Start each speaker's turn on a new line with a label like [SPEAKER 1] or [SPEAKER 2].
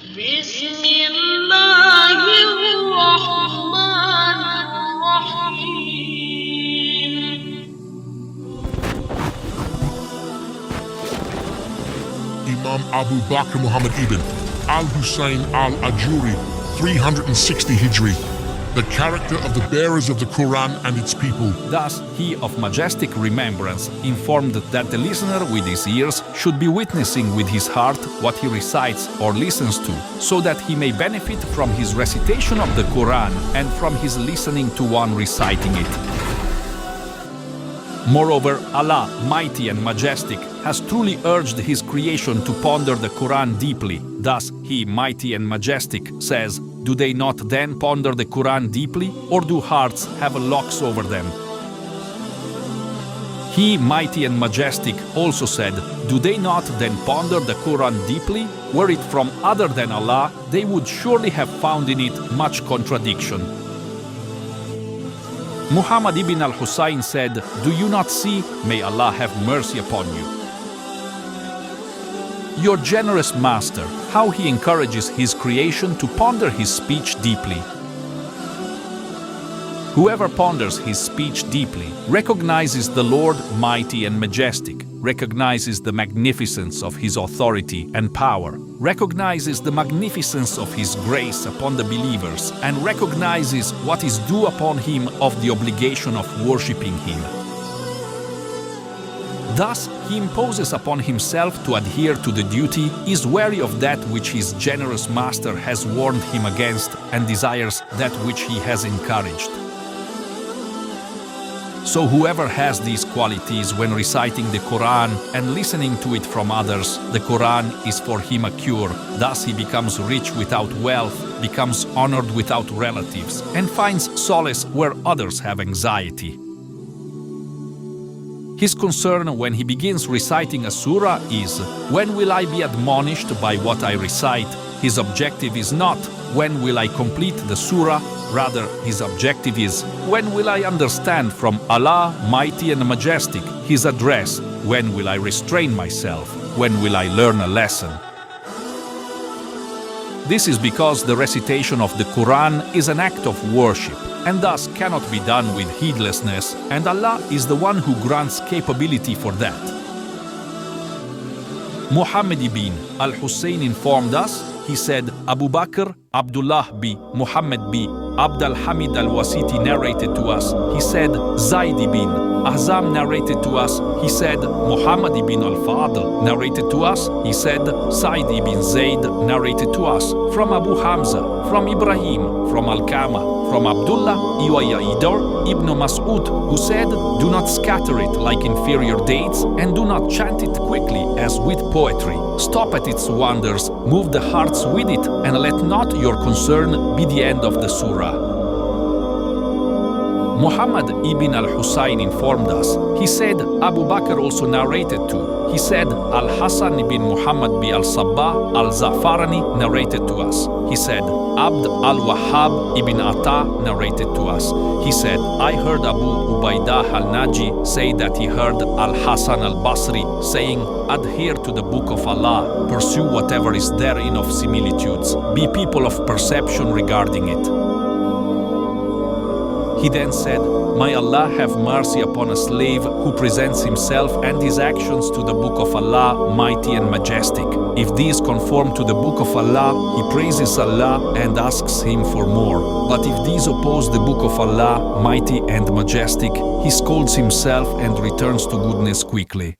[SPEAKER 1] بسم الله الرحمن الرحيم.
[SPEAKER 2] Imam Abu Bakr Muhammad ibn al-Hussein al-Ajuri, 360 Hijri, the character of the bearers of the Quran and its people.
[SPEAKER 3] Thus, he of majestic remembrance informed that the listener with his ears should be witnessing with his heart what he recites or listens to, so that he may benefit from his recitation of the Quran and from his listening to one reciting it. Moreover, Allah, mighty and majestic, has truly urged His creation to ponder the Quran deeply. Thus, He, mighty and majestic, says, "Do they not then ponder the Quran deeply, or do hearts have locks over them?" He, mighty and majestic, also said, "Do they not then ponder the Quran deeply? Were it from other than Allah, they would surely have found in it much contradiction." Muhammad ibn al-Husayn said, "Do you not see? May Allah have mercy upon you. Your generous master, how he encourages his creation to ponder his speech deeply. Whoever ponders his speech deeply recognizes the Lord mighty and majestic, recognizes the magnificence of his authority and power, recognizes the magnificence of his grace upon the believers, and recognizes what is due upon him of the obligation of worshipping him. Thus, he imposes upon himself to adhere to the duty, is wary of that which his generous master has warned him against, and desires that which he has encouraged. So whoever has these qualities when reciting the Quran and listening to it from others, the Quran is for him a cure. Thus he becomes rich without wealth, becomes honored without relatives, and finds solace where others have anxiety. His concern when he begins reciting a surah is, when will I be admonished by what I recite? His objective is not, when will I complete the surah? Rather, his objective is, when will I understand from Allah, mighty and majestic, His address? When will I restrain myself? When will I learn a lesson? This is because the recitation of the Quran is an act of worship, and thus cannot be done with heedlessness, and Allah is the one who grants capability for that. Muhammad ibn al-Hussein informed us. He said, Abu Bakr, Abdullah b. Muhammad b. Abd al-Hamid al-Wasiti narrated to us. He said, Zayd ibn Ahzam narrated to us. He said, Muhammad ibn al-Fadl narrated to us. He said, Sa'id ibn Zayd narrated to us. From Abu Hamza, from Ibrahim, from Al-Kama, from Abdullah Idor ibn Mas'ud, who said, do not scatter it like inferior dates, and do not chant it quickly as with poetry. Stop at its wonders, move the hearts with it, and let not your concern be the end of the surah. Muhammad ibn al-Husayn informed us. He said, Abu Bakr also narrated too. He said, Al-Hasan ibn Muhammad bin al-Sabbah al-Za'farani narrated to us. He said, Abd al-Wahhab ibn Atta narrated to us. He said, I heard Abu Ubaidah al-Naji say that he heard Al-Hasan al-Basri saying, adhere to the book of Allah, pursue whatever is therein of similitudes, be people of perception regarding it. He then said, may Allah have mercy upon a slave who presents himself and his actions to the book of Allah, mighty and majestic. If these conform to the book of Allah, he praises Allah and asks him for more. But if these oppose the book of Allah, mighty and majestic, he scolds himself and returns to goodness quickly.